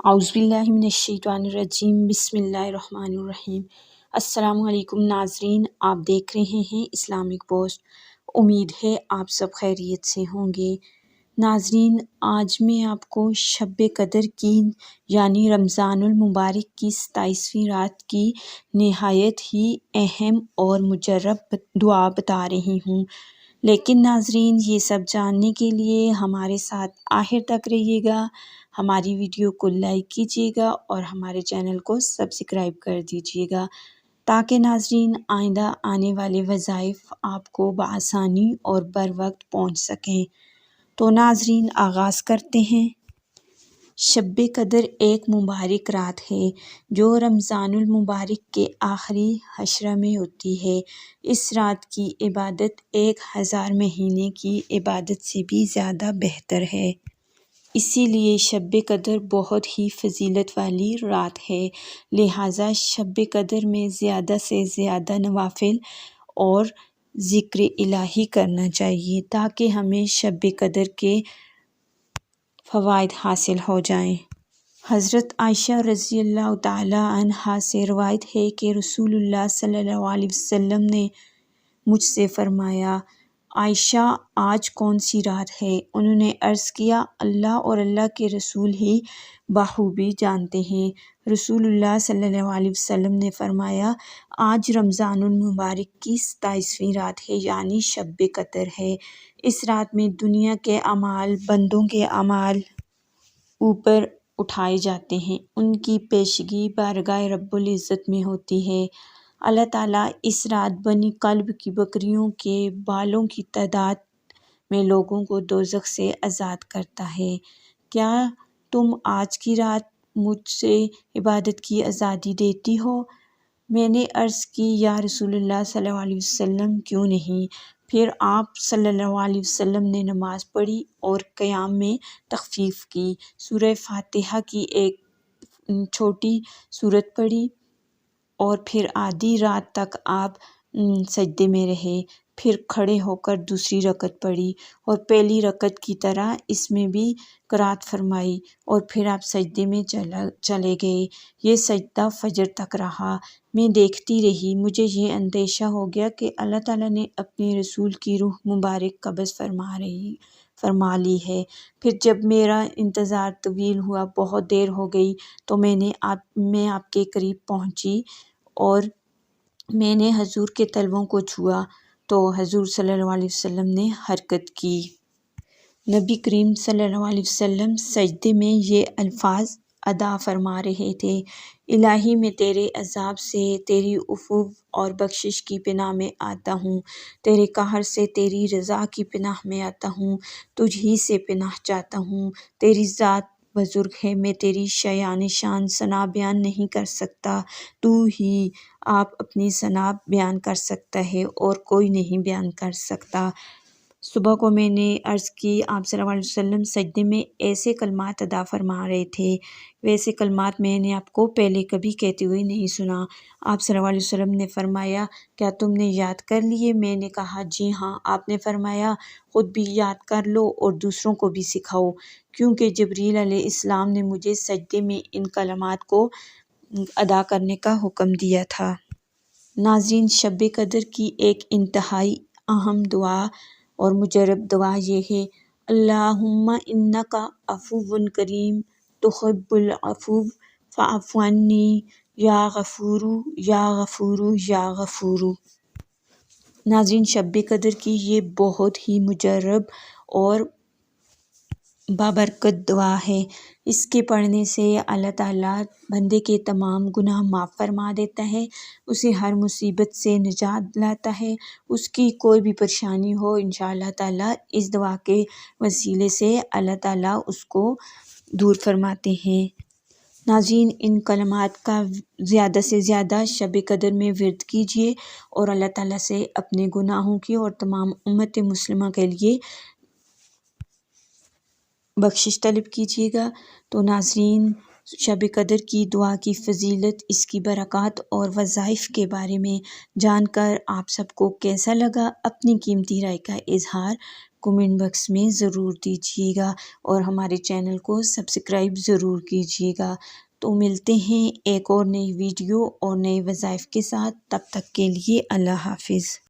اعوذ باللہ من الشیطان الرجیم بسم اللہ الرحمن الرحیم۔ السلام علیکم ناظرین، آپ دیکھ رہے ہیں اسلامک پوسٹ۔ امید ہے آپ سب خیریت سے ہوں گے۔ ناظرین، آج میں آپ کو شب قدر کی یعنی رمضان المبارک کی 27ویں رات کی نہایت ہی اہم اور مجرب دعا بتا رہی ہوں۔ لیکن ناظرین، یہ سب جاننے کے لیے ہمارے ساتھ آخر تک رہیے گا، ہماری ویڈیو کو لائک کیجیے گا اور ہمارے چینل کو سبسکرائب کر دیجیے گا تاکہ ناظرین آئندہ آنے والے وظائف آپ کو بآسانی اور بر وقت پہنچ سکیں۔ تو ناظرین آغاز کرتے ہیں۔ شب قدر ایک مبارک رات ہے جو رمضان المبارک کے آخری عشرہ میں ہوتی ہے۔ اس رات کی عبادت 1000 مہینے کی عبادت سے بھی زیادہ بہتر ہے۔ اسی لیے شب قدر بہت ہی فضیلت والی رات ہے، لہٰذا شب قدر میں زیادہ سے زیادہ نوافل اور ذکر الہی کرنا چاہیے تاکہ ہمیں شب قدر کے فوائد حاصل ہو جائیں۔ حضرت عائشہ رضی اللہ تعالی عنہا سے روایت ہے کہ رسول اللہ صلی اللہ علیہ وسلم نے مجھ سے فرمایا، عائشہ آج کون سی رات ہے؟ انہوں نے عرض کیا، اللہ اور اللہ کے رسول ہی بخوبی جانتے ہیں۔ رسول اللہ صلی اللہ علیہ وسلم نے فرمایا، آج رمضان المبارک کی 27ویں رات ہے یعنی شب قدر ہے۔ اس رات میں دنیا کے اعمال، بندوں کے اعمال اوپر اٹھائے جاتے ہیں، ان کی پیشگی بارگاہ رب العزت میں ہوتی ہے۔ اللہ تعالیٰ اس رات بنی کلب کی بکریوں کے بالوں کی تعداد میں لوگوں کو دوزخ سے آزاد کرتا ہے۔ کیا تم آج کی رات مجھ سے عبادت کی آزادی دیتی ہو؟ میں نے عرض کی، یا رسول اللہ صلی اللہ علیہ وسلم کیوں نہیں؟ پھر آپ صلی اللہ علیہ وسلم نے نماز پڑھی اور قیام میں تخفیف کی، سورہ فاتحہ کی ایک چھوٹی سورت پڑھی اور پھر آدھی رات تک آپ سجدے میں رہے، پھر کھڑے ہو کر دوسری رکعت پڑھی اور پہلی رکعت کی طرح اس میں بھی قرات فرمائی اور پھر آپ سجدے میں چلے گئے۔ یہ سجدہ فجر تک رہا۔ میں دیکھتی رہی، مجھے یہ اندیشہ ہو گیا کہ اللہ تعالیٰ نے اپنے رسول کی روح مبارک قبض فرما لی ہے۔ پھر جب میرا انتظار طویل ہوا، بہت دیر ہو گئی، تو میں آپ کے قریب پہنچی اور میں نے حضور کے تلووں کو چھوا تو حضور صلی اللہ علیہ وسلم نے حرکت کی۔ نبی کریم صلی اللہ علیہ وسلم سجدے میں یہ الفاظ ادا فرما رہے تھے، الہی میں تیرے عذاب سے تیری عفو اور بخشش کی پناہ میں آتا ہوں، تیرے قہر سے تیری رضا کی پناہ میں آتا ہوں، تجھ ہی سے پناہ چاہتا ہوں، تیری ذات بزرگ ہے، میں تیری شایان شان ثنا بیان نہیں کر سکتا، تو ہی آپ اپنی ثنا بیان کر سکتا ہے اور کوئی نہیں بیان کر سکتا۔ صبح کو میں نے عرض کی، آپ صلی اللہ علیہ وسلم سجدے میں ایسے کلمات ادا فرما رہے تھے، ویسے کلمات میں نے آپ کو پہلے کبھی کہتے ہوئے نہیں سنا۔ آپ صلی اللہ علیہ وسلم نے فرمایا، کیا تم نے یاد کر لیے؟ میں نے کہا، جی ہاں۔ آپ نے فرمایا، خود بھی یاد کر لو اور دوسروں کو بھی سکھاؤ، کیونکہ جبریل علیہ السلام نے مجھے سجدے میں ان کلمات کو ادا کرنے کا حکم دیا تھا۔ ناظرین، شب قدر کی ایک انتہائی اہم دعا اور مجرب دعا یہ ہے، اللہم انک عفو کریم تحب العفو فاعف عنی یا غفور یا غفور یا غفور۔ ناظرین، شب قدر کی یہ بہت ہی مجرب اور بابرکت دعا ہے۔ اس کے پڑھنے سے اللہ تعالیٰ بندے کے تمام گناہ معاف فرما دیتا ہے، اسے ہر مصیبت سے نجات دلاتا ہے، اس کی کوئی بھی پریشانی ہو انشاءاللہ تعالیٰ اس دعا کے وسیلے سے اللہ تعالیٰ اس کو دور فرماتے ہیں۔ ناظرین، ان کلمات کا زیادہ سے زیادہ شب قدر میں ورد کیجیے اور اللہ تعالیٰ سے اپنے گناہوں کی اور تمام امت مسلمہ کے لیے بخشش طلب کیجیے گا۔ تو ناظرین، شب قدر کی دعا کی فضیلت، اس کی برکات اور وظائف کے بارے میں جان کر آپ سب کو کیسا لگا؟ اپنی قیمتی رائے کا اظہار کمنٹ باکس میں ضرور دیجیے گا اور ہمارے چینل کو سبسکرائب ضرور کیجیے گا۔ تو ملتے ہیں ایک اور نئی ویڈیو اور نئے وظائف کے ساتھ، تب تک کے لیے اللہ حافظ۔